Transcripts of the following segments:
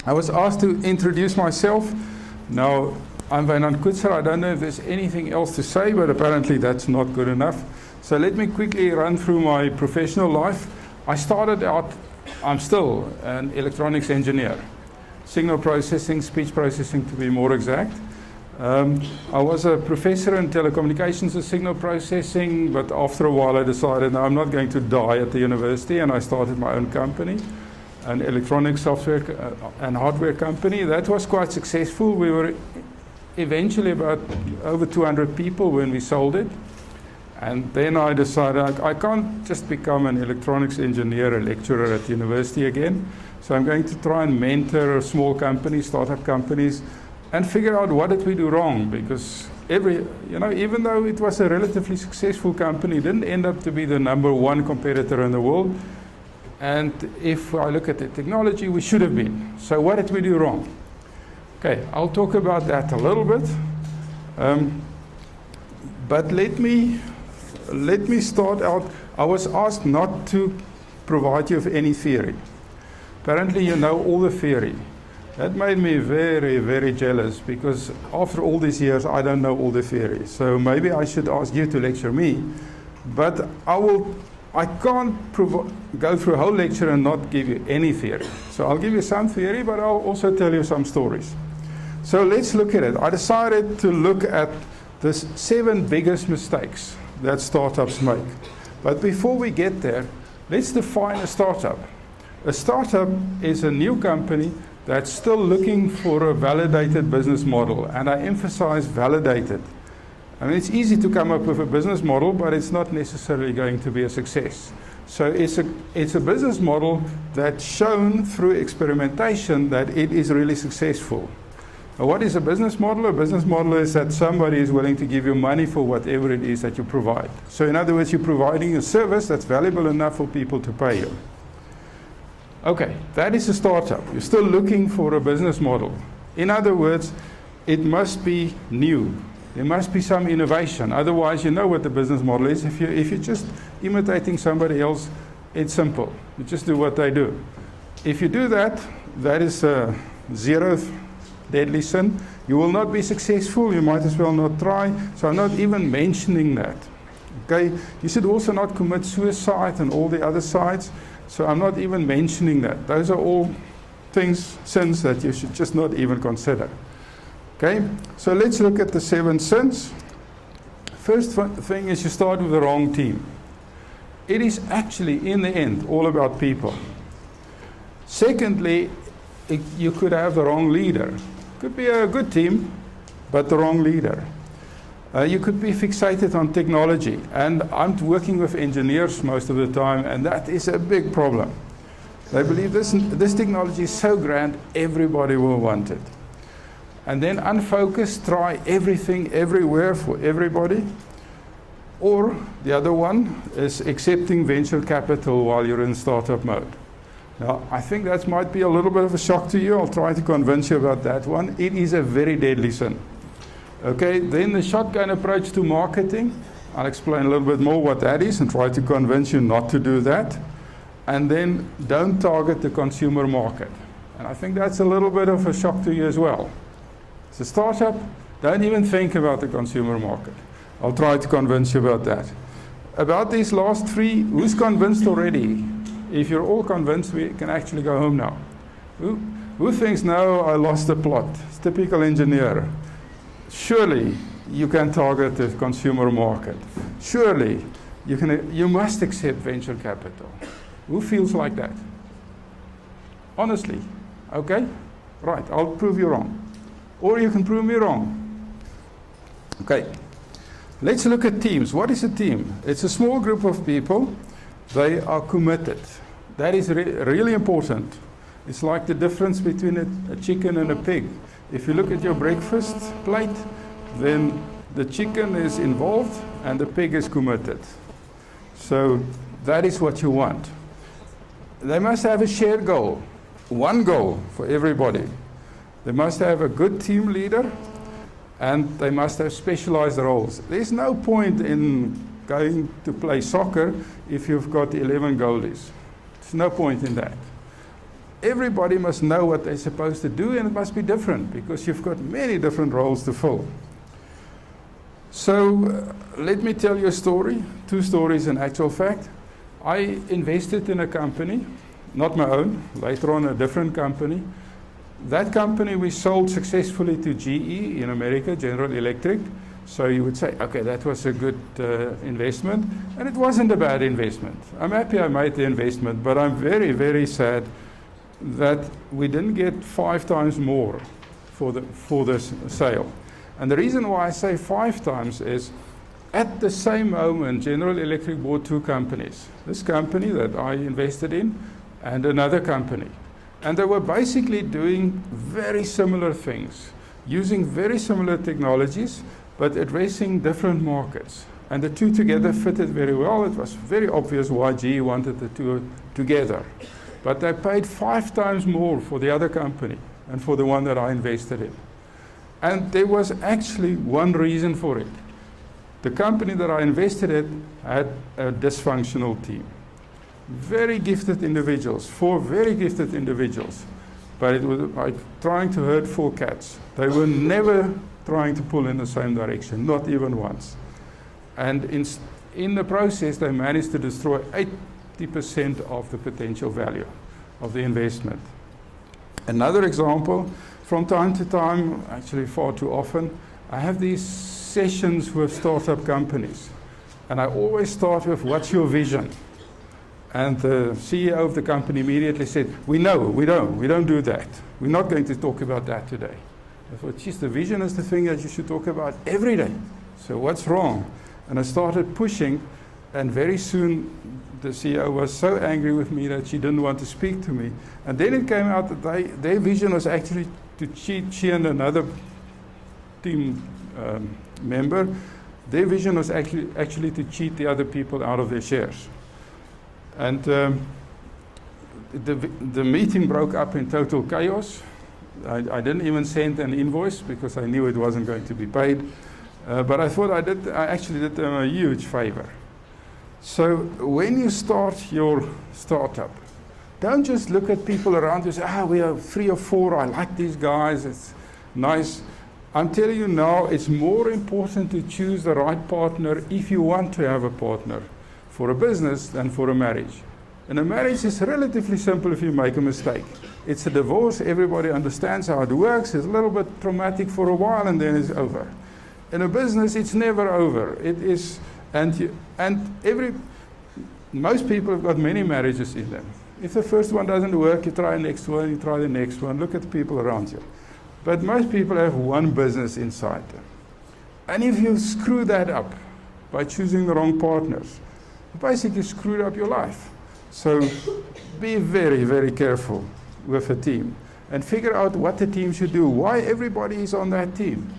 I was asked to introduce myself. Now, I'm Wynand Coetzer. I don't know if there's anything else to say, but apparently that's not good enough. So let me quickly run through my professional life. I started out, I'm still an electronics engineer. Signal processing, speech processing to be more exact. I was a professor in telecommunications and signal processing, but after a while I decided no, I'm not going to die at the university, and I started my own company, an electronic software and hardware company. That was quite successful. We were eventually about over 200 people when we sold it. And then I decided I can't just become an electronics engineer, a lecturer at the university again. So I'm going to try and mentor small companies, startup companies, and figure out what did we do wrong, because even though it was a relatively successful company, it didn't end up to be the #1 competitor in the world. And if I look at the technology, we should have been. So what did we do wrong? Okay, I'll talk about that a little bit. But let me start out. I was asked not to provide you with any theory. Apparently you know all the theory. That made me very, very jealous, because after all these years, I don't know all the theory. So maybe I should ask you to lecture me. But I can't go through a whole lecture and not give you any theory. So I'll give you some theory, but I'll also tell you some stories. So let's look at it. I decided to look at the 7 biggest mistakes that startups make. But before we get there, let's define a startup. A startup is a new company that's still looking for a validated business model, and I emphasize validated. I mean, it's easy to come up with a business model, but it's not necessarily going to be a success. So it's a business model that's shown through experimentation that it is really successful. Now, what is a business model? A business model is that somebody is willing to give you money for whatever it is that you provide. So in other words, you're providing a service that's valuable enough for people to pay you. Okay, that is a startup. You're still looking for a business model. In other words, it must be new. There must be some innovation. Otherwise, you know what the business model is. If you're just imitating somebody else, it's simple. You just do what they do. If you do that, that is a 0th deadly sin. You will not be successful. You might as well not try. So I'm not even mentioning that. Okay? You should also not commit suicide and all the other sides. So I'm not even mentioning that. Those are all sins that you should just not even consider. Okay, so let's look at the 7 sins. First thing is you start with the wrong team. It is actually, in the end, all about people. Secondly, you could have the wrong leader. Could be a good team, but the wrong leader. You could be fixated on technology, and I'm working with engineers most of the time, and that is a big problem. They believe this technology is so grand, everybody will want it. And then unfocused, try everything, everywhere for everybody. Or the other one is accepting venture capital while you're in startup mode. Now, I think that might be a little bit of a shock to you. I'll try to convince you about that one. It is a very deadly sin. Okay, then the shotgun approach to marketing. I'll explain a little bit more what that is and try to convince you not to do that. And then don't target the consumer market. And I think that's a little bit of a shock to you as well. As a startup, don't even think about the consumer market. I'll try to convince you about that. About these last 3, who's convinced already? If you're all convinced, we can actually go home now. Who thinks, no, I lost the plot? It's typical engineer. Surely you can target the consumer market. Surely you must accept venture capital. Who feels like that? Honestly. Okay? Right, I'll prove you wrong. Or you can prove me wrong. Okay. Let's look at teams. What is a team? It's a small group of people. They are committed. That is really important. It's like the difference between a chicken and a pig. If you look at your breakfast plate, then the chicken is involved and the pig is committed. So that is what you want. They must have a shared goal. One goal for everybody. They must have a good team leader, and they must have specialized roles. There's no point in going to play soccer if you've got 11 goalies. There's no point in that. everybody must know what they're supposed to do, and it must be different because you've got many different roles to fill. So let me tell you a story, 2 stories in actual fact. I invested in a company, not my own, later on a different company. That company we sold successfully to GE in America, General Electric. So you would say, okay, that was a good investment, and it wasn't a bad investment. I'm happy I made the investment, but I'm very, very sad that we didn't get 5 times more for this sale. And the reason why I say 5 times is, at the same moment, General Electric bought 2 companies. This company that I invested in, and another company. And they were basically doing very similar things, using very similar technologies, but addressing different markets. And the 2 together fitted very well. It was very obvious why GE wanted the 2 together. But they paid 5 times more for the other company and for the one that I invested in. And there was actually one reason for it. The company that I invested in had a dysfunctional team. Very gifted individuals, 4 very gifted individuals. But it was like trying to herd 4 cats. They were never trying to pull in the same direction, not even once. And in the process, they managed to destroy 80% of the potential value of the investment. Another example, from time to time, actually far too often, I have these sessions with startup companies. And I always start with, what's your vision? And the CEO of the company immediately said, we don't do that. We're not going to talk about that today. I thought, geez, the vision is the thing that you should talk about every day. So what's wrong? And I started pushing, and very soon the CEO was so angry with me that she didn't want to speak to me. And then it came out that their vision was actually to cheat, she and another team member, their vision was actually to cheat the other people out of their shares. And the meeting broke up in total chaos. I didn't even send an invoice because I knew it wasn't going to be paid. But I thought I actually did them a huge favor. So when you start your startup, don't just look at people around you and say, we have 3 or 4, I like these guys, it's nice. I'm telling you now, it's more important to choose the right partner if you want to have a partner for a business than for a marriage. And a marriage is relatively simple if you make a mistake. It's a divorce, everybody understands how it works, it's a little bit traumatic for a while and then it's over. In a business, it's never over. It is, most people have got many marriages in them. If the first one doesn't work, you try the next one, you try the next one, look at the people around you. But most people have one business inside them. And if you screw that up by choosing the wrong partners, you basically screwed up your life. So be very, very careful with a team and figure out what the team should do, why everybody is on that team.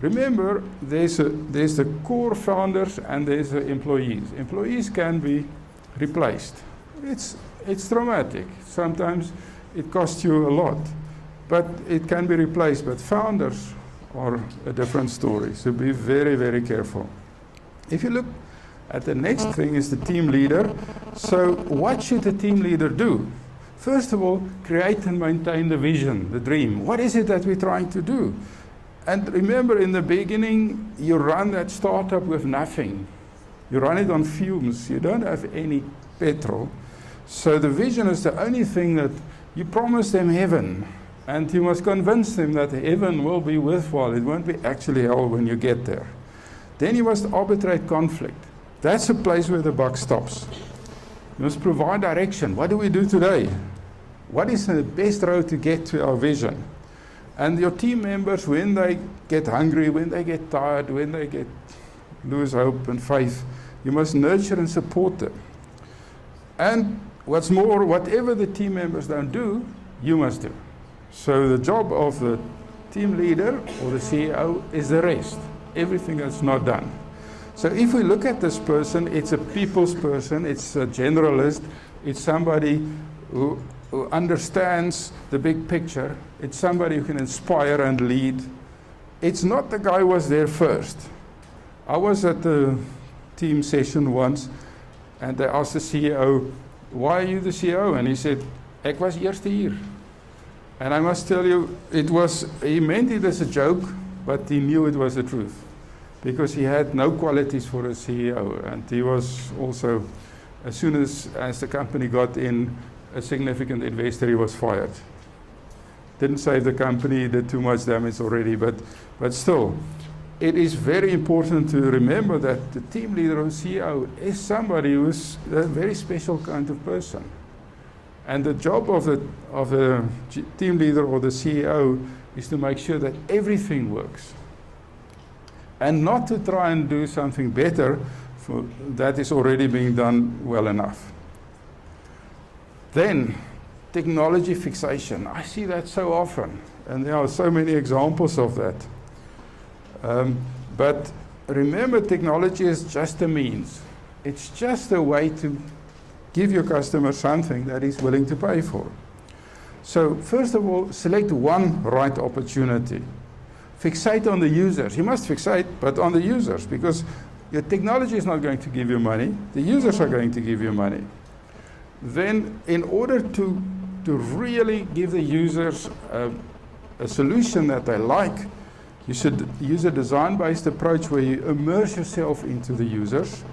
Remember, there's the core founders and there's the employees. Employees can be replaced. It's traumatic. Sometimes it costs you a lot, but it can be replaced. But founders are a different story, so be very, very careful. If you look at the next thing is the team leader. So what should the team leader do? First of all, create and maintain the vision, the dream. What is it that we're trying to do? And remember, in the beginning, you run that startup with nothing. You run it on fumes. You don't have any petrol. So the vision is the only thing that you promise them heaven. And you must convince them that heaven will be worthwhile. It won't be actually hell when you get there. Then you must arbitrate conflict. That's a place where the buck stops. You must provide direction. What do we do today? What is the best road to get to our vision? And your team members, when they get hungry, when they get tired, when they lose hope and faith, you must nurture and support them. And what's more, whatever the team members don't do, you must do. So the job of the team leader or the CEO is the rest, everything that's not done. So if we look at this person, it's a people's person, it's a generalist, it's somebody who understands the big picture, it's somebody who can inspire and lead. It's not the guy who was there first. I was at the team session once, and they asked the CEO, why are you the CEO? And he said, Ek was eerste hier. And I must tell you, he meant it as a joke, but he knew it was the truth. Because he had no qualities for a CEO. And he was also, as soon as the company got in, a significant investor, he was fired. Didn't save the company, did too much damage already, but still, it is very important to remember that the team leader or CEO is somebody who's a very special kind of person. And the job of the team leader or the CEO is to make sure that everything works. And not to try and do something better that is already being done well enough. Then, technology fixation. I see that so often, and there are so many examples of that. But remember, technology is just a means. It's just a way to give your customer something that he's willing to pay for. So first of all, select one right opportunity. Fixate on the users. You must fixate, but on the users, because your technology is not going to give you money. The users are going to give you money. Then, in order to really give the users a solution that they like, you should use a design-based approach where you immerse yourself into the users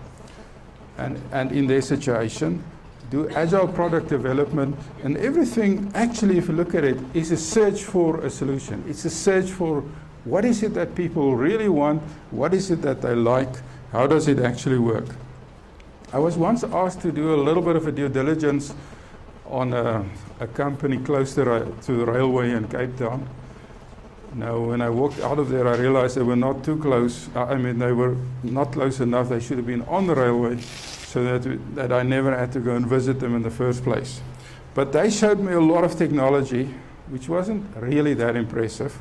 and in their situation, do agile product development, and everything, actually, if you look at it, is a search for a solution. It's a search for what is it that people really want, what is it that they like, how does it actually work. I was once asked to do a little bit of a due diligence on a company close to the railway in Cape Town. Now, when I walked out of there, I realized they were not too close. I mean, they were not close enough. They should have been on the railway so that I never had to go and visit them in the first place. But they showed me a lot of technology, which wasn't really that impressive.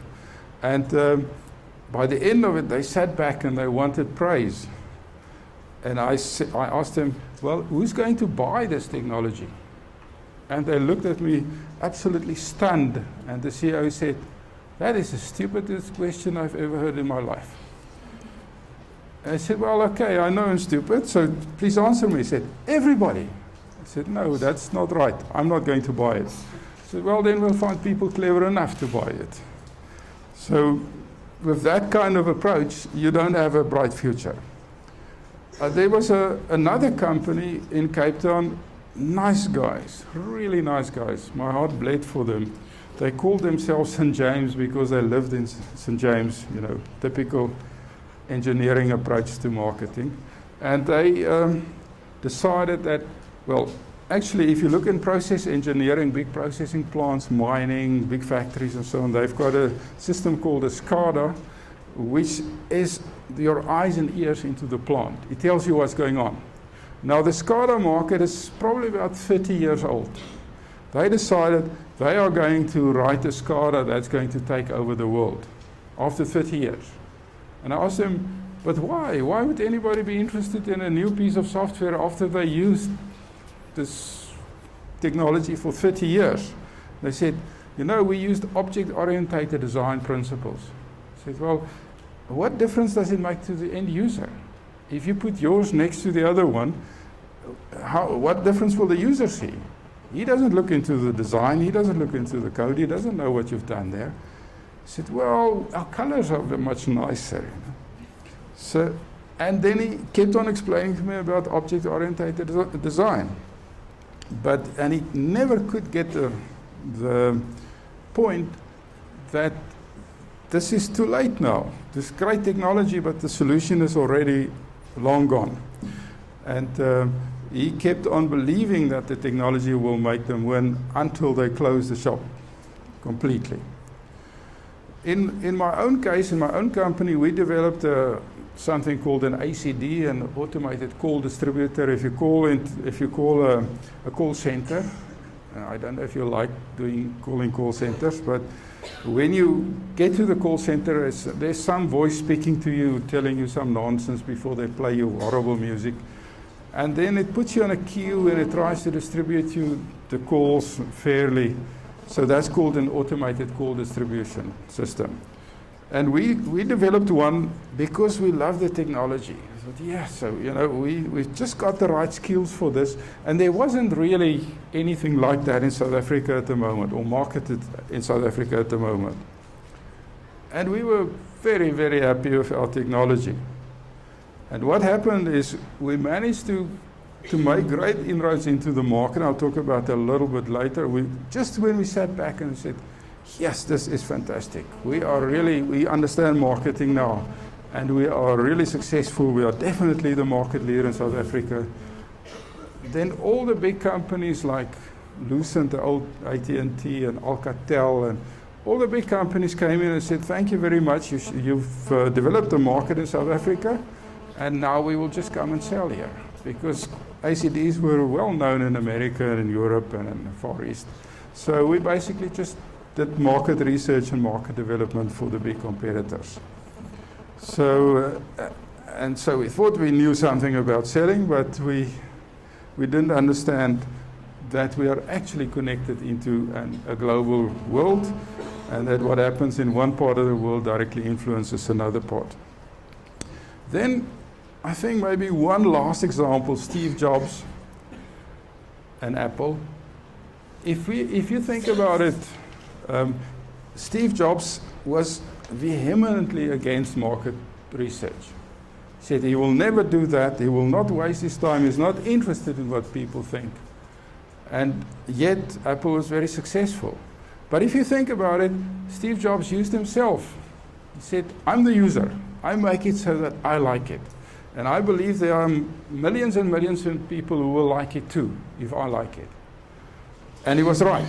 And by the end of it, they sat back and they wanted praise. And I asked them, well, who's going to buy this technology? And they looked at me absolutely stunned. And the CEO said, that is the stupidest question I've ever heard in my life. And I said, well, okay, I know I'm stupid, so please answer me. He said, everybody. I said, no, that's not right. I'm not going to buy it. I said, well, then we'll find people clever enough to buy it. So with that kind of approach, you don't have a bright future. There was another company in Cape Town, nice guys, really nice guys. My heart bled for them. They called themselves St. James because they lived in St. James, you know, typical engineering approach to marketing. And they decided that, well, actually, if you look in process engineering, big processing plants, mining, big factories and so on, they've got a system called a SCADA, which is your eyes and ears into the plant. It tells you what's going on. Now, the SCADA market is probably about 30 years old. They decided they are going to write a SCADA that's going to take over the world after 30 years. And I asked them, but why? Why would anybody be interested in a new piece of software after they used this technology for 30 years? They said, you know, we used object-oriented design principles. I said, well, what difference does it make to the end user? If you put yours next to the other one, what difference will the user see? He doesn't look into the design, he doesn't look into the code, he doesn't know what you've done there. He said, well, our colors are much nicer. You know? So, and then he kept on explaining to me about object-oriented design. And he never could get the point that this is too late now. This great technology, but the solution is already long gone. And he kept on believing that the technology will make them win until they close the shop completely. In my own case, in my own company, we developed something called an ACD, an automated call distributor. If you call a call center, I don't know if you like calling call centers, but when you get to the call center, there's some voice speaking to you, telling you some nonsense before they play you horrible music. And then it puts you on a queue and it tries to distribute you the calls fairly. So that's called an automated call distribution system. And we developed one because we love the technology. thought, yeah, so, we've just got the right skills for this. And there wasn't really anything like that in South Africa at the moment, or marketed in South Africa at the moment. And we were very, very happy with our technology. And what happened is we managed to make great inroads into the market. I'll talk about that a little bit later. Just when we sat back and said, yes, this is fantastic. We understand marketing now. And we are really successful. We are definitely the market leader in South Africa. Then all the big companies like Lucent, the old AT&T, and Alcatel, and all the big companies came in and said, thank you very much. You've developed a market in South Africa, and now we will just come and sell here. Because ACDs were well known in America and in Europe and in the Far East. So we basically just did market research and market development for the big competitors. So we thought we knew something about selling, but we didn't understand that we are actually connected into a global world, and that what happens in one part of the world directly influences another part. Then, I think maybe one last example, Steve Jobs and Apple. If you think about it, Steve Jobs was vehemently against market research. He said he will never do that, he will not waste his time, he's not interested in what people think. And yet, Apple was very successful. But if you think about it, Steve Jobs used himself. He said, I'm the user, I make it so that I like it. And I believe there are millions and millions of people who will like it too, if I like it. And he was right.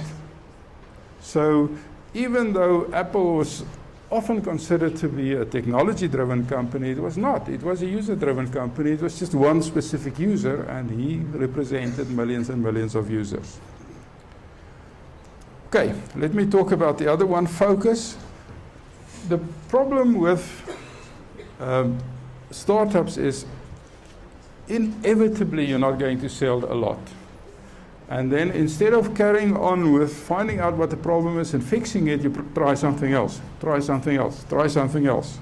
So even though Apple was often considered to be a technology-driven company, it was not. It was a user-driven company. It was just one specific user, and he represented millions and millions of users. Okay, let me talk about the other one, focus. The problem with startups is inevitably you're not going to sell a lot. And then instead of carrying on with finding out what the problem is and fixing it, you try something else, try something else, try something else,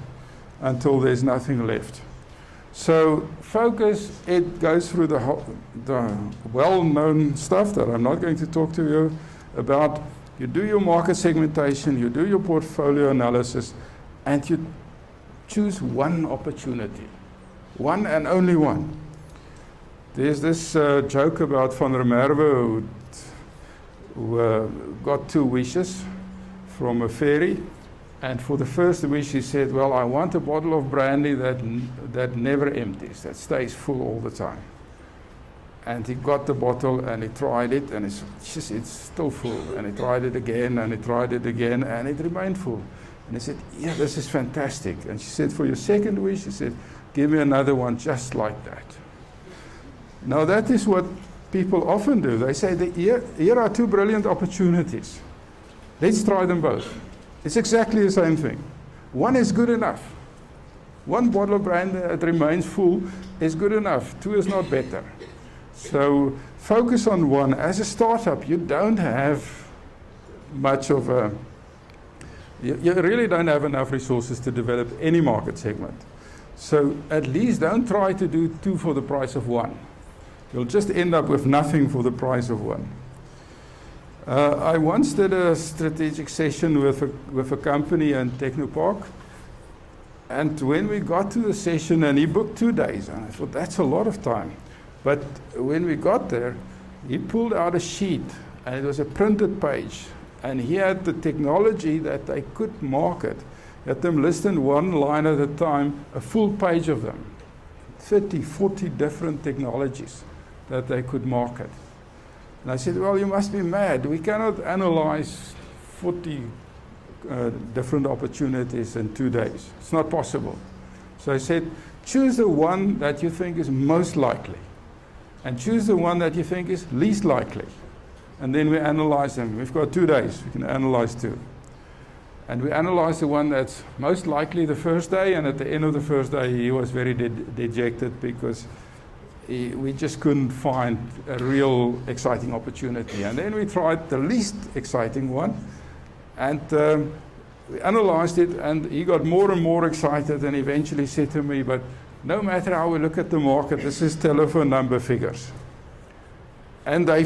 until there's nothing left. So focus, it goes through the well-known stuff that I'm not going to talk to you about. You do your market segmentation, you do your portfolio analysis, and you choose one opportunity, one and only one. There's this joke about Van der Merwe who got 2 wishes from a fairy, and for the first wish he said, well, I want a bottle of brandy that never empties, that stays full all the time. And he got the bottle and he tried it, and it's still full. And he tried it again, and he tried it again, and it remained full. And he said, yeah, this is fantastic. And she said, for your second wish, he said, give me another one just like that. Now that is what people often do. They say, here are 2 brilliant opportunities. Let's try them both. It's exactly the same thing. One is good enough. One bottle of brandy that remains full is good enough. 2 is not better. So focus on one. As a startup, you don't have much of a, you really don't have enough resources to develop any market segment. So at least don't try to do 2 for the price of 1. You'll just end up with nothing for the price of 1. I once did a strategic session with a company in Technopark, and when we got to the session, and he booked 2 days, and I thought that's a lot of time. But when we got there, he pulled out a sheet, and it was a printed page, and he had the technology that they could market. He had them listed 1 line at a time, a full page of them, 30, 40 different technologies that they could market. And I said, well, you must be mad. We cannot analyze 40 different opportunities in 2 days. It's not possible. So I said, choose the one that you think is most likely, and choose the one that you think is least likely. And then we analyze them. We've got 2 days. We can analyze 2. And we analyzed the one that's most likely the first day, and at the end of the first day, he was very dejected because we just couldn't find a real exciting opportunity. And then we tried the least exciting one, and we analyzed it, and he got more and more excited, and eventually said to me, but no matter how we look at the market, this is telephone number figures. And they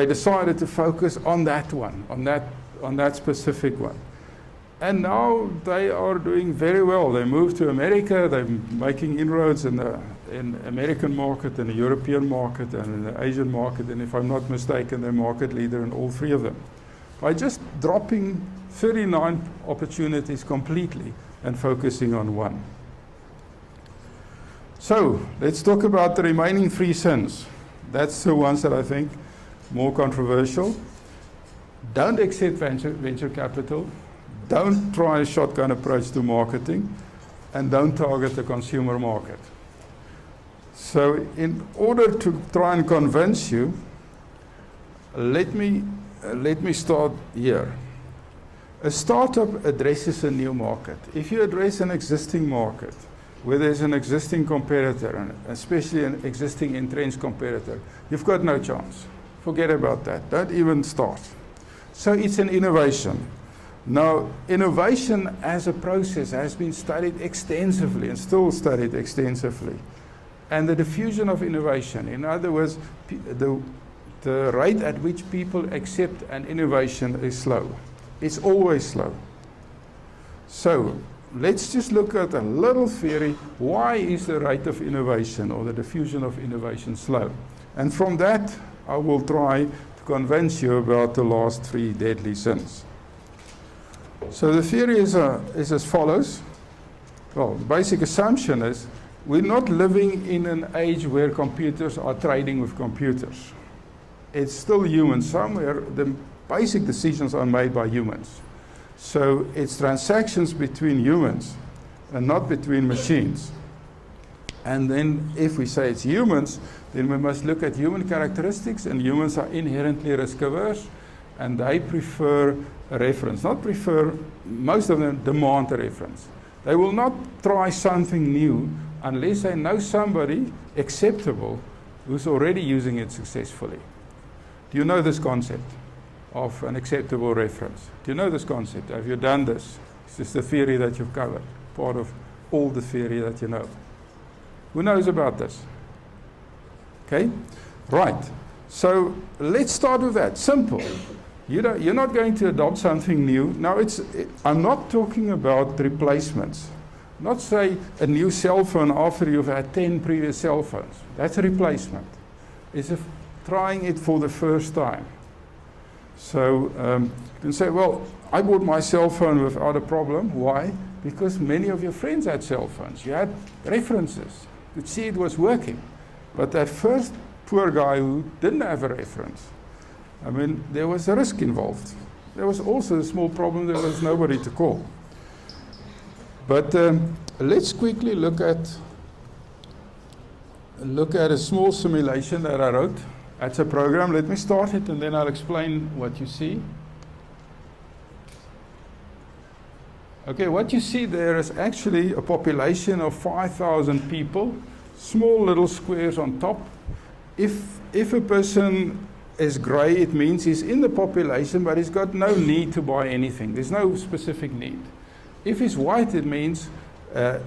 decided to focus on that one, on that specific one. And now they are doing very well. They moved to America, they're making inroads in the American market, in the European market, and in the Asian market, and if I'm not mistaken, they're market leader in all three of them. By just dropping 39 opportunities completely and focusing on one. So, let's talk about the remaining three sins. That's the ones that I think more controversial. Don't accept venture capital. Don't try a shotgun approach to marketing, and don't target the consumer market. So in order to try and convince you, let me start here. A startup addresses a new market. If you address an existing market, where there's an existing competitor, and especially an existing entrenched competitor, you've got no chance. Forget about that. Don't even start. So it's an innovation. Now, innovation as a process has been studied extensively and still studied extensively. And the diffusion of innovation, in other words, the rate at which people accept an innovation is slow. It's always slow. So, let's just look at a little theory. Why is the rate of innovation or the diffusion of innovation slow? And from that, I will try to convince you about the last three deadly sins. So the theory is as follows. Well, the basic assumption is we're not living in an age where computers are trading with computers. It's still humans. Somewhere the basic decisions are made by humans. So it's transactions between humans and not between machines. And then if we say it's humans, then we must look at human characteristics, and humans are inherently risk averse, and they prefer a reference. Not prefer, most of them demand a reference. They will not try something new unless they know somebody acceptable who's already using it successfully. Do you know this concept of an acceptable reference? Do you know this concept? Have you done this? Is this the theory that you've covered? Part of all the theory that you know. Who knows about this? Okay? Right. So let's start with that. Simple. You're not going to adopt something new. Now, I'm not talking about replacements. Not say a new cell phone after you've had 10 previous cell phones. That's a replacement. It's trying it for the first time. So you can say, well, I bought my cell phone without a problem. Why? Because many of your friends had cell phones. You had references. You could see it was working. But that first poor guy who didn't have a reference, I mean, there was a risk involved. There was also a small problem. There was nobody to call. But let's quickly look at a small simulation that I wrote. That's a program. Let me start it, and then I'll explain what you see. Okay, what you see there is actually a population of 5,000 people, small little squares on top. If a person is grey, it means he's in the population, but he's got no need to buy anything. There's no specific need. If he's white, it means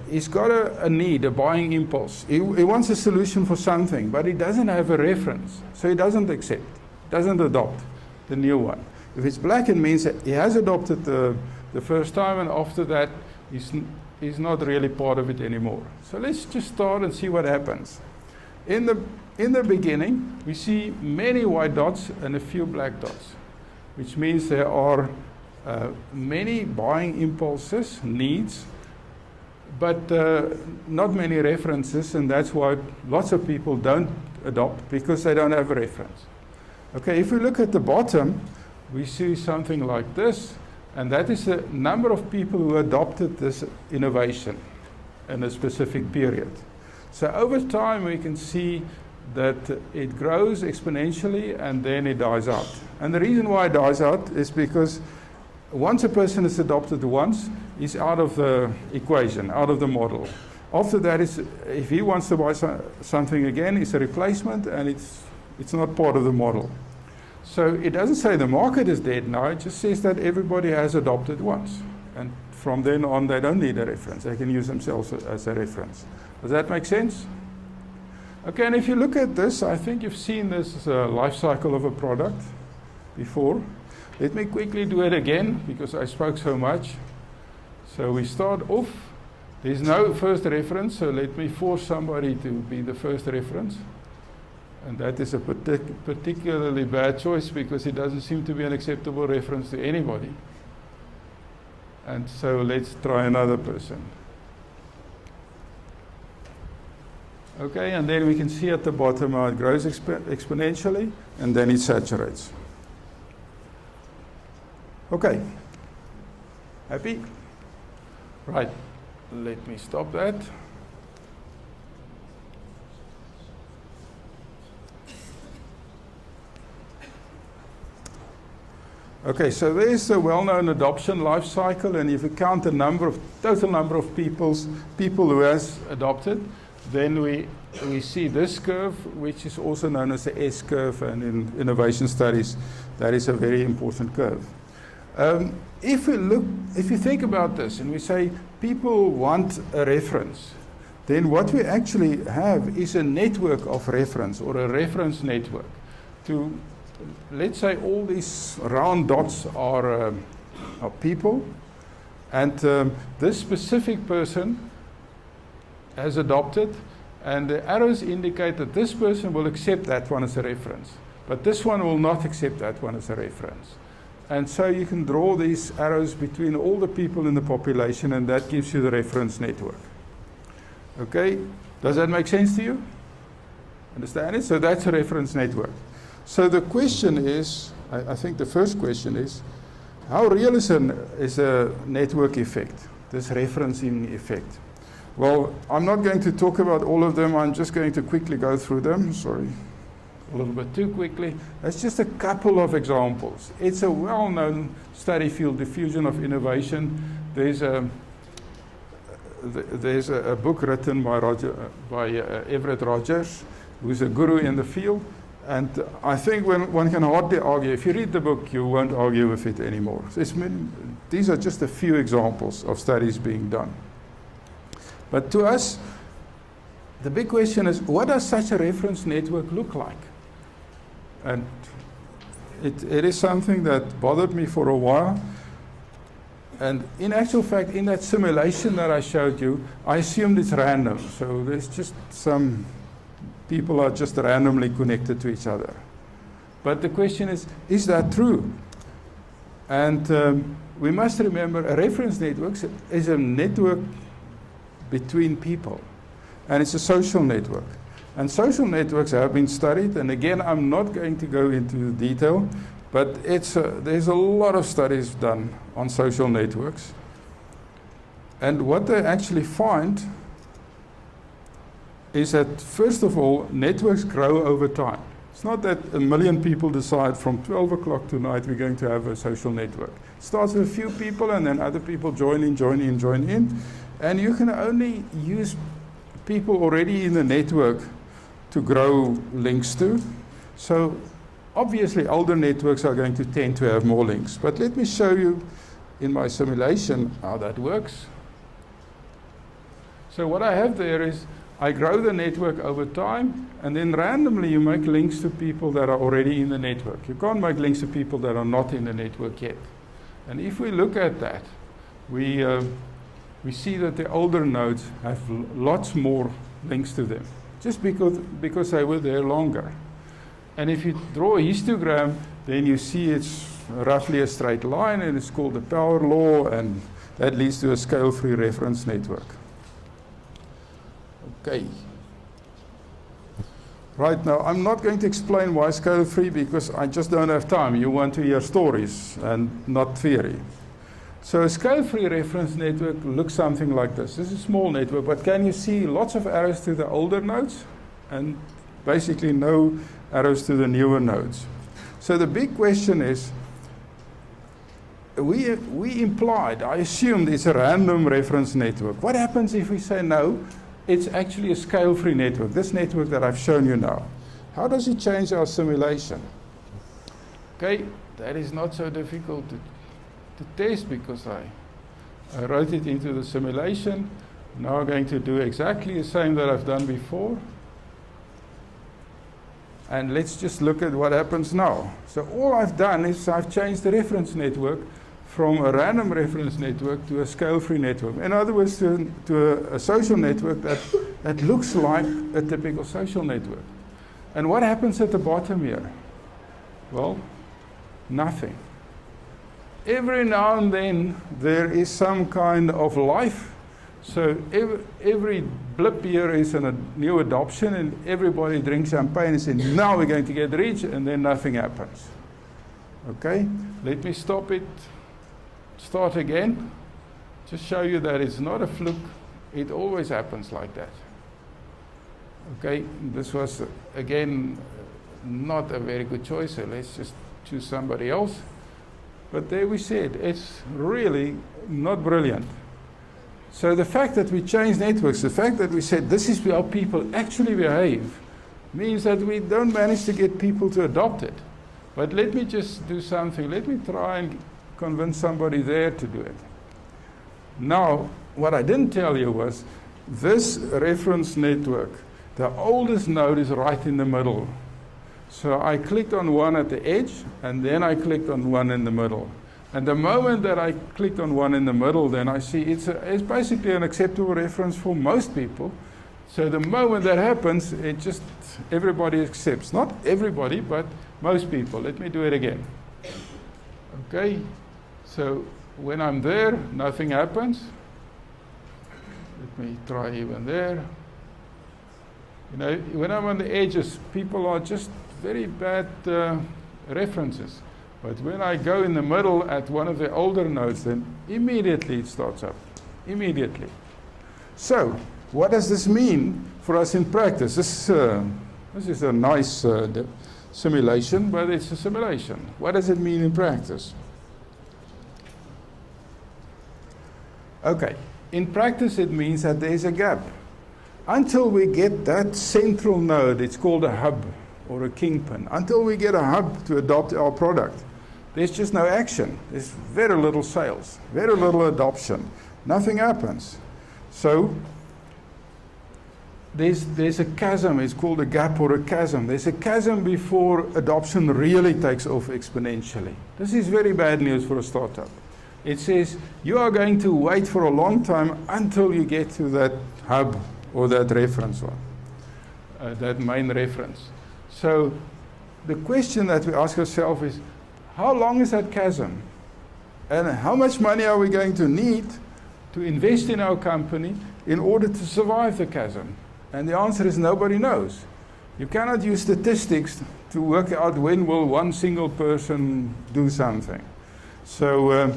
he's got a need, a buying impulse. He wants a solution for something, but he doesn't have a reference, so he doesn't accept, doesn't adopt the new one. If it's black, it means that he has adopted the first time, and after that, he's not really part of it anymore. So let's just start and see what happens. In the beginning, we see many white dots and a few black dots, which means there are many buying impulses, needs, but not many references, and that's why lots of people don't adopt, because they don't have a reference. Okay, if we look at the bottom, we see something like this, and that is the number of people who adopted this innovation in a specific period. So over time, we can see that it grows exponentially and then it dies out. And the reason why it dies out is because once a person is adopted once, he's out of the equation, out of the model. After that, if he wants to buy something again, it's a replacement, and it's not part of the model. So it doesn't say the market is dead now, it just says that everybody has adopted once. And from then on, they don't need a reference. They can use themselves as a reference. Does that make sense? Okay, and if you look at this, I think you've seen this life cycle of a product before. Let me quickly do it again, because I spoke so much. So we start off. There's no first reference, so let me force somebody to be the first reference. And that is a particularly bad choice, because it doesn't seem to be an acceptable reference to anybody. And so let's try another person. Okay, and then we can see at the bottom how it grows exponentially, and then it saturates. Okay. Happy? Right. Let me stop that. Okay, so there's the well-known adoption life cycle, and if you count the total number of people who has adopted, then we see this curve, which is also known as the S curve, and in innovation studies, that is a very important curve. If you think about this and we say people want a reference, then what we actually have is a network of reference, or a reference network. Let's say all these round dots are people, and this specific person has adopted, and the arrows indicate that this person will accept that one as a reference, but this one will not accept that one as a reference. And so you can draw these arrows between all the people in the population, and that gives you the reference network. Okay, does that make sense to you? Understand it? So that's a reference network. So the question is, I think the first question is, how real is a network effect, this referencing effect? Well, I'm not going to talk about all of them. I'm just going to quickly go through them. Sorry, a little bit too quickly. That's just a couple of examples. It's a well-known study field, diffusion of innovation. There's a book written by Everett Rogers, who's a guru in the field. And I think one can hardly argue. If you read the book, you won't argue with it anymore. These are just a few examples of studies being done. But to us, the big question is, what does such a reference network look like? And it is something that bothered me for a while. And in actual fact, in that simulation that I showed you, I assumed it's random. So there's just some people are just randomly connected to each other. But the question is that true? And we must remember a reference network is a network between people. And it's a social network. And social networks have been studied, and again, I'm not going to go into detail, but there's a lot of studies done on social networks. And what they actually find is that, first of all, networks grow over time. It's not that a million people decide from 12 o'clock tonight we're going to have a social network. It starts with a few people, and then other people join in. And you can only use people already in the network to grow links to. So obviously older networks are going to tend to have more links. But let me show you in my simulation how that works. So what I have there is I grow the network over time, and then randomly you make links to people that are already in the network. You can't make links to people that are not in the network yet. And if we look at that, we see that the older nodes have lots more links to them, just because they were there longer. And if you draw a histogram, then you see it's roughly a straight line, and it's called the power law, and that leads to a scale-free reference network. Okay. Right now, I'm not going to explain why scale-free, because I just don't have time. You want to hear stories and not theory. So a scale-free reference network looks something like this. This is a small network, but can you see lots of arrows to the older nodes and basically no arrows to the newer nodes? So the big question is, we implied, I assumed it's a random reference network. What happens if we say no, it's actually a scale-free network, this network that I've shown you now? How does it change our simulation? Okay, that is not so difficult to test, because I I wrote it into the simulation. Now I'm going to do exactly the same that I've done before. And let's just look at what happens now. So all I've done is I've changed the reference network from a random reference network to a scale-free network. In other words, to a social network that looks like a typical social network. And what happens at the bottom here? Well, nothing. Every now and then there is some kind of life. So every blip here is a new adoption, and everybody drinks champagne and says, now we're going to get rich, and then nothing happens. Okay, let me stop it, start again. Just show you that it's not a fluke. It always happens like that. Okay, this was, again, not a very good choice, so let's just choose somebody else. But there we said, it's really not brilliant. So the fact that we changed networks, the fact that we said this is how people actually behave, means that we don't manage to get people to adopt it. But let me just do something. Let me try and convince somebody there to do it. Now, what I didn't tell you was this reference network, the oldest node is right in the middle. So I clicked on one at the edge, and then I clicked on one in the middle. And the moment that I clicked on one in the middle, then I see it's basically an acceptable reference for most people. So the moment that happens, it just, everybody accepts. Not everybody, but most people. Let me do it again. Okay, so when I'm there, nothing happens. Let me try even there. You know, when I'm on the edges, people are just very bad references. But when I go in the middle at one of the older nodes, then immediately it starts up. Immediately. So, what does this mean for us in practice? This is a nice simulation, but it's a simulation. What does it mean in practice? Okay, in practice it means that there's a gap. Until we get that central node, it's called a hub or a kingpin. Until we get a hub to adopt our product, there's just no action. There's very little sales, very little adoption. Nothing happens. So there's a chasm. It's called a gap or a chasm. There's a chasm before adoption really takes off exponentially. This is very bad news for a startup. It says you are going to wait for a long time until you get to that hub or that reference one, that main reference. So the question that we ask ourselves is, how long is that chasm? And how much money are we going to need to invest in our company in order to survive the chasm? And the answer is nobody knows. You cannot use statistics to work out when will one single person do something. So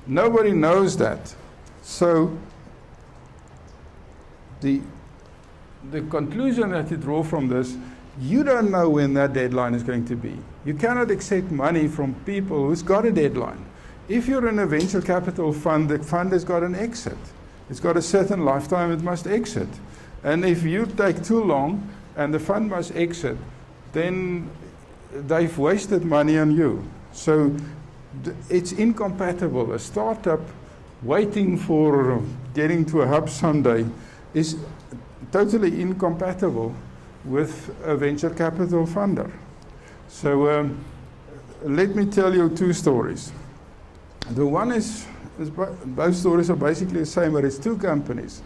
nobody knows that. So the conclusion that you draw from this, you don't know when that deadline is going to be. You cannot accept money from people who's got a deadline. If you're in a venture capital fund, the fund has got an exit. It's got a certain lifetime, it must exit. And if you take too long and the fund must exit, then they've wasted money on you. So it's incompatible. A startup waiting for getting to a hub someday is totally incompatible with a venture capital funder. So let me tell you two stories. The one is both stories are basically the same, but it's two companies.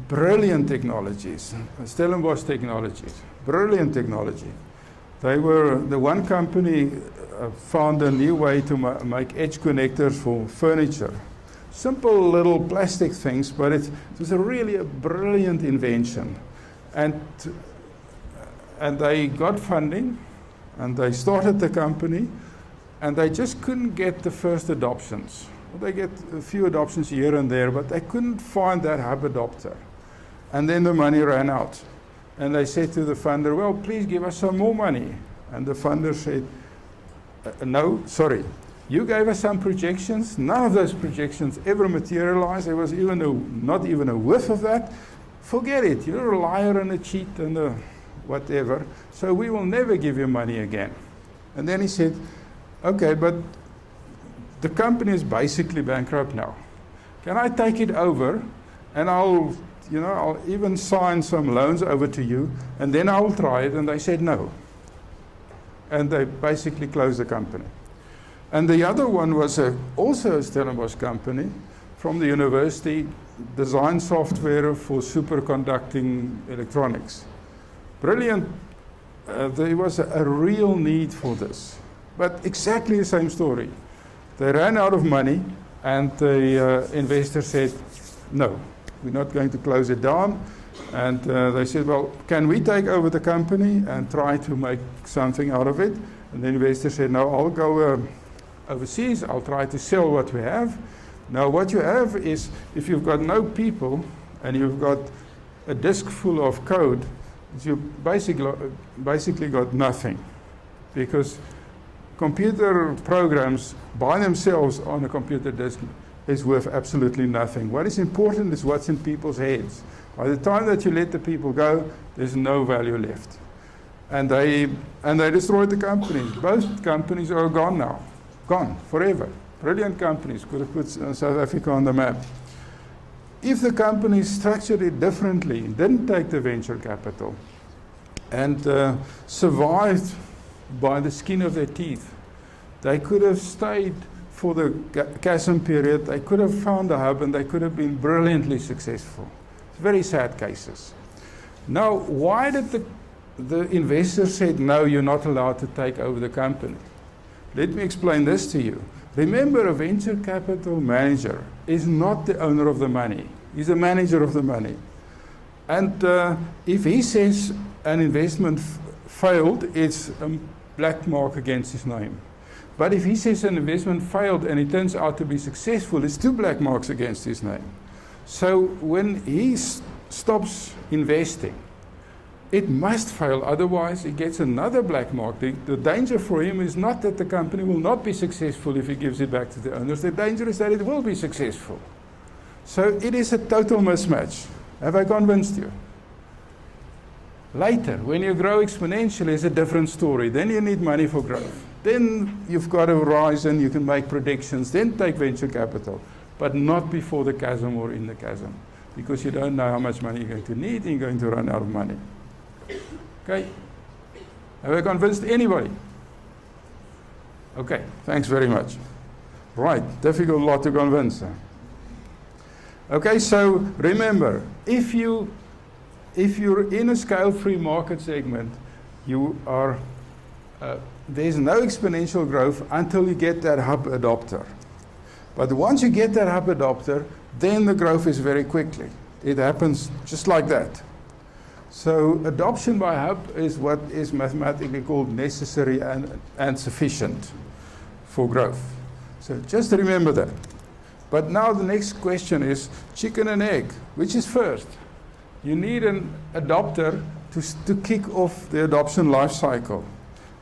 Brilliant technologies, Stellenbosch Technologies, brilliant technology. They were, the one company found a new way to make edge connectors for furniture. Simple little plastic things, but it was really a brilliant invention. And they got funding, and they started the company, and they just couldn't get the first adoptions. They get a few adoptions here and there, but they couldn't find that hub adopter. And then the money ran out. And they said to the funder, well, please give us some more money. And the funder said, no, sorry. You gave us some projections. None of those projections ever materialized. There was not even a whiff of that. Forget it. You're a liar and a cheat and a whatever. So we will never give you money again. And then he said, okay, but the company is basically bankrupt now. Can I take it over and I'll even sign some loans over to you and then I'll try it? And they said no. And they basically closed the company. And the other one was also a Stellenbosch company from the university, design software for superconducting electronics. Brilliant. There was a real need for this. But exactly the same story. They ran out of money and the investor said, no, we're not going to close it down. And they said, well, can we take over the company and try to make something out of it? And the investor said, no, I'll go overseas. I'll try to sell what we have. Now, what you have is, if you've got no people and you've got a disk full of code, you basically got nothing. Because computer programs by themselves on a computer disk is worth absolutely nothing. What is important is what's in people's heads. By the time that you let the people go, there's no value left. And they destroyed the companies. Both companies are gone now. Gone, forever. Brilliant companies, could have put South Africa on the map. If the companies structured it differently, didn't take the venture capital, and survived by the skin of their teeth, they could have stayed for the chasm period, they could have found a hub, and they could have been brilliantly successful. It's very sad cases. Now, why did the investor said, no, you're not allowed to take over the company? Let me explain this to you. Remember, a venture capital manager is not the owner of the money. He's the manager of the money. And if he says an investment failed, it's a black mark against his name. But if he says an investment failed and it turns out to be successful, it's 2 black marks against his name. So when he stops investing, it must fail, otherwise he gets another black mark. The danger for him is not that the company will not be successful if he gives it back to the owners. The danger is that it will be successful. So it is a total mismatch. Have I convinced you? Later, when you grow exponentially, it's a different story. Then you need money for growth. Then you've got a horizon, you can make predictions, then take venture capital, but not before the chasm or in the chasm, because you don't know how much money you're going to need and you're going to run out of money. Okay? Have I convinced anybody? Okay, thanks very much. Right, difficult lot to convince. Huh? Okay, so remember, if you're in a scale-free market segment, you are there's no exponential growth until you get that hub adopter. But once you get that hub adopter, then the growth is very quickly. It happens just like that. So adoption by hub is what is mathematically called necessary and sufficient for growth. So just remember that. But now the next question is chicken and egg. Which is first? You need an adopter to kick off the adoption life cycle.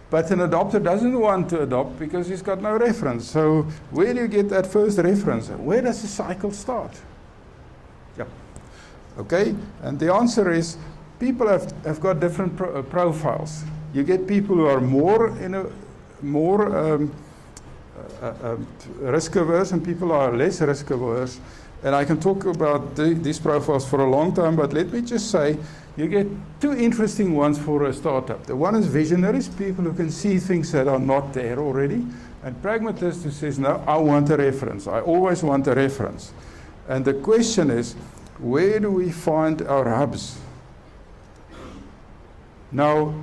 But an adopter doesn't want to adopt because he's got no reference. So where do you get that first reference? Where does the cycle start? Yep. Okay, and the answer is people have got different profiles. You get people who are more risk averse and people who are less risk averse. And I can talk about these profiles for a long time, but let me just say, you get 2 interesting ones for a startup. The one is visionaries, people who can see things that are not there already, and pragmatists who says, no, I want a reference. I always want a reference. And the question is, where do we find our hubs? Now,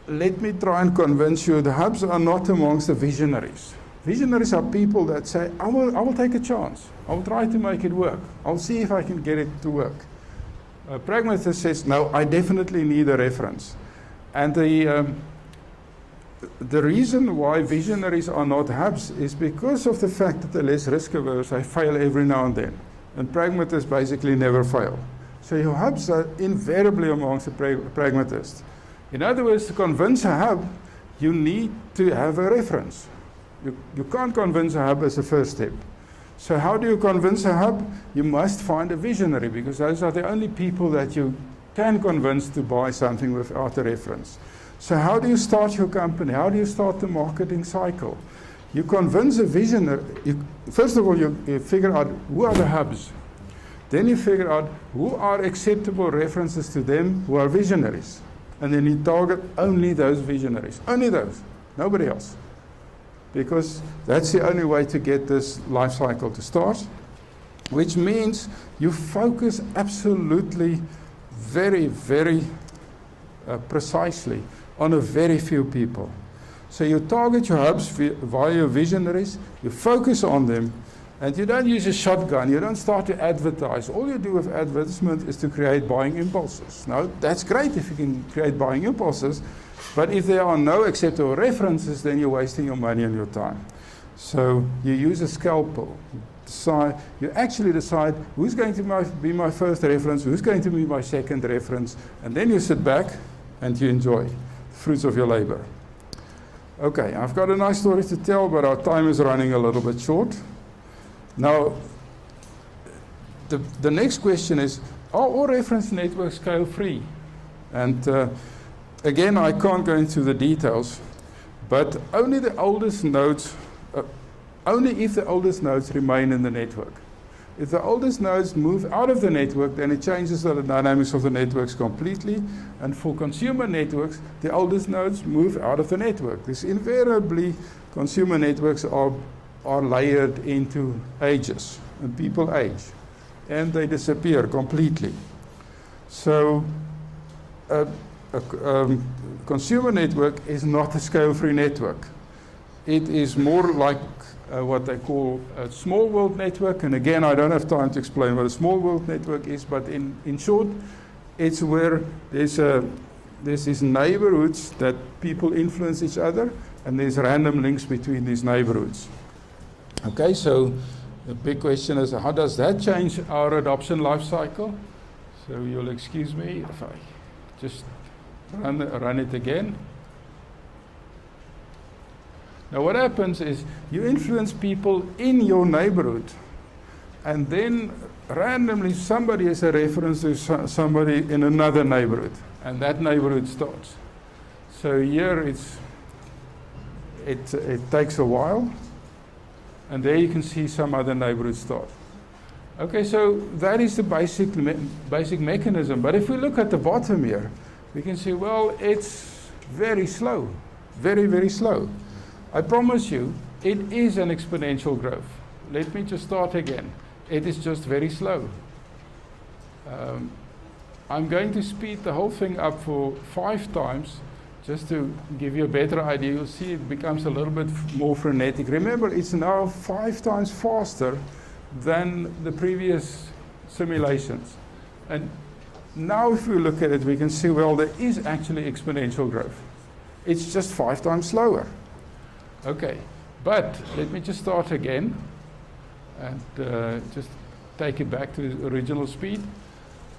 let me try and convince you the hubs are not amongst the visionaries. Visionaries are people that say, I will take a chance. I will try to make it work. I'll see if I can get it to work. A pragmatist says, no, I definitely need a reference. And the reason why visionaries are not hubs is because of the fact that they're less risk averse. They fail every now and then. And pragmatists basically never fail. So your hubs are invariably amongst the pragmatists. In other words, to convince a hub, you need to have a reference. You can't convince a hub as a first step. So how do you convince a hub? You must find a visionary, because those are the only people that you can convince to buy something without a reference. So how do you start your company? How do you start the marketing cycle? You convince a visionary. First of all, you figure out who are the hubs. Then you figure out who are acceptable references to them who are visionaries. And then you target only those visionaries. Only those. Nobody else. Because that's the only way to get this life cycle to start. Which means you focus absolutely very, very precisely on a very few people. So you target your hubs via your visionaries, you focus on them, and you don't use a shotgun, you don't start to advertise. All you do with advertisement is to create buying impulses. Now, that's great if you can create buying impulses, but if there are no acceptable references, then you're wasting your money and your time. So you use a scalpel. You actually decide who's going to be my first reference, who's going to be my second reference, and then you sit back and you enjoy the fruits of your labor. Okay, I've got a nice story to tell, but our time is running a little bit short. Now, the next question is, are all reference networks scale-free? And again, I can't go into the details, but only the oldest nodes, only if the oldest nodes remain in the network. If the oldest nodes move out of the network, then it changes the dynamics of the networks completely. And for consumer networks, the oldest nodes move out of the network. This invariably, consumer networks are layered into ages, and people age, and they disappear completely. So a consumer network is not a scale-free network. It is more like what they call a small world network, and again, I don't have time to explain what a small world network is, but in short, it's where there's these neighborhoods that people influence each other, and there's random links between these neighborhoods. Okay, so the big question is, how does that change our adoption life cycle? So you'll excuse me if I just run it again. Now what happens is you influence people in your neighborhood, and then randomly somebody is a reference to somebody in another neighborhood, and that neighborhood starts. So here it takes a while, and there you can see some other neighborhood start. Okay, so that is the basic mechanism. But if we look at the bottom here, we can see, well, it's very slow, very, very slow. I promise you, it is an exponential growth. Let me just start again. It is just very slow. I'm going to speed the whole thing up for 5 times, just to give you a better idea. You'll see it becomes a little bit more frenetic. Remember, it's now 5 times faster than the previous simulations. And now if we look at it, we can see, well, there is actually exponential growth. It's just 5 times slower. Okay, but let me just start again and just take it back to the original speed.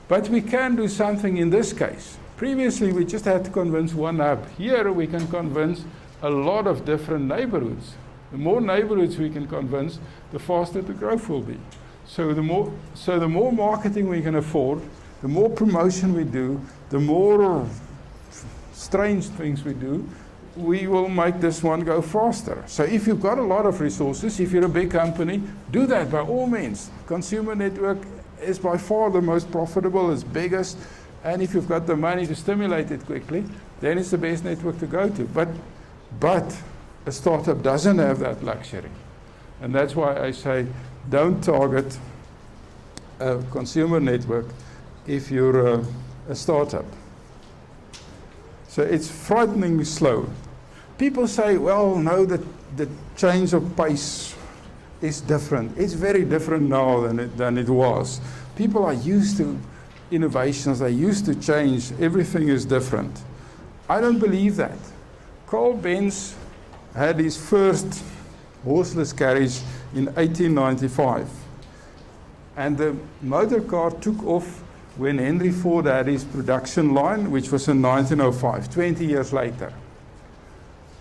But we can do something in this case. Previously, we just had to convince one hub. Here, we can convince a lot of different neighborhoods. The more neighborhoods we can convince, the faster the growth will be. So the more marketing we can afford, the more promotion we do, the more strange things we do, we will make this one go faster. So if you've got a lot of resources, if you're a big company, do that by all means. Consumer network is by far the most profitable, it's biggest, and if you've got the money to stimulate it quickly, then it's the best network to go to. But a startup doesn't have that luxury. And that's why I say, don't target a consumer network if you're a startup. So it's frighteningly slow. People say, well, no, the change of pace is different. It's very different now than it was. People are used to innovations, they're used to change, everything is different. I don't believe that. Carl Benz had his first horseless carriage in 1895. And the motor car took off when Henry Ford had his production line, which was in 1905, 20 years later.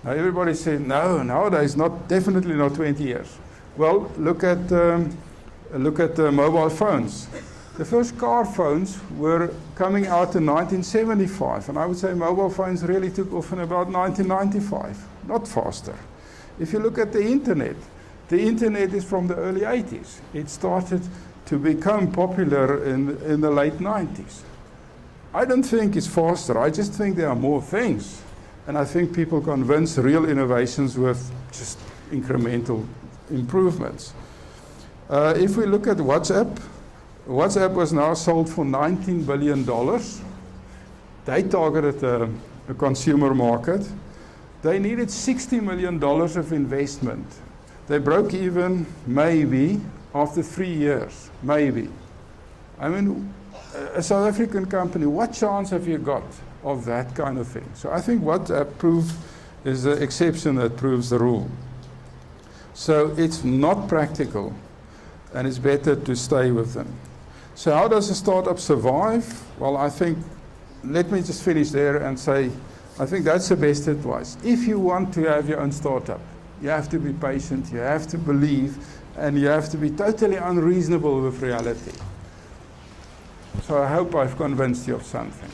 Now everybody said, no, nowadays, definitely not 20 years. Well, look at mobile phones. The first car phones were coming out in 1975, and I would say mobile phones really took off in about 1995, not faster. If you look at the internet is from the early 80s. It started to become popular in the late 90s. I don't think it's faster. I just think there are more things. And I think people convince real innovations with just incremental improvements. If we look at WhatsApp was now sold for $19 billion. They targeted a consumer market. They needed $60 million of investment. They broke even maybe after 3 years, maybe. I mean, a South African company, what chance have you got of that kind of thing? So I think WhatsApp is the exception that proves the rule. So it's not practical, and it's better to stay with them. So how does a startup survive? Well, I think, let me just finish there and say, I think that's the best advice. If you want to have your own startup, you have to be patient, you have to believe, and you have to be totally unreasonable with reality. So I hope I've convinced you of something.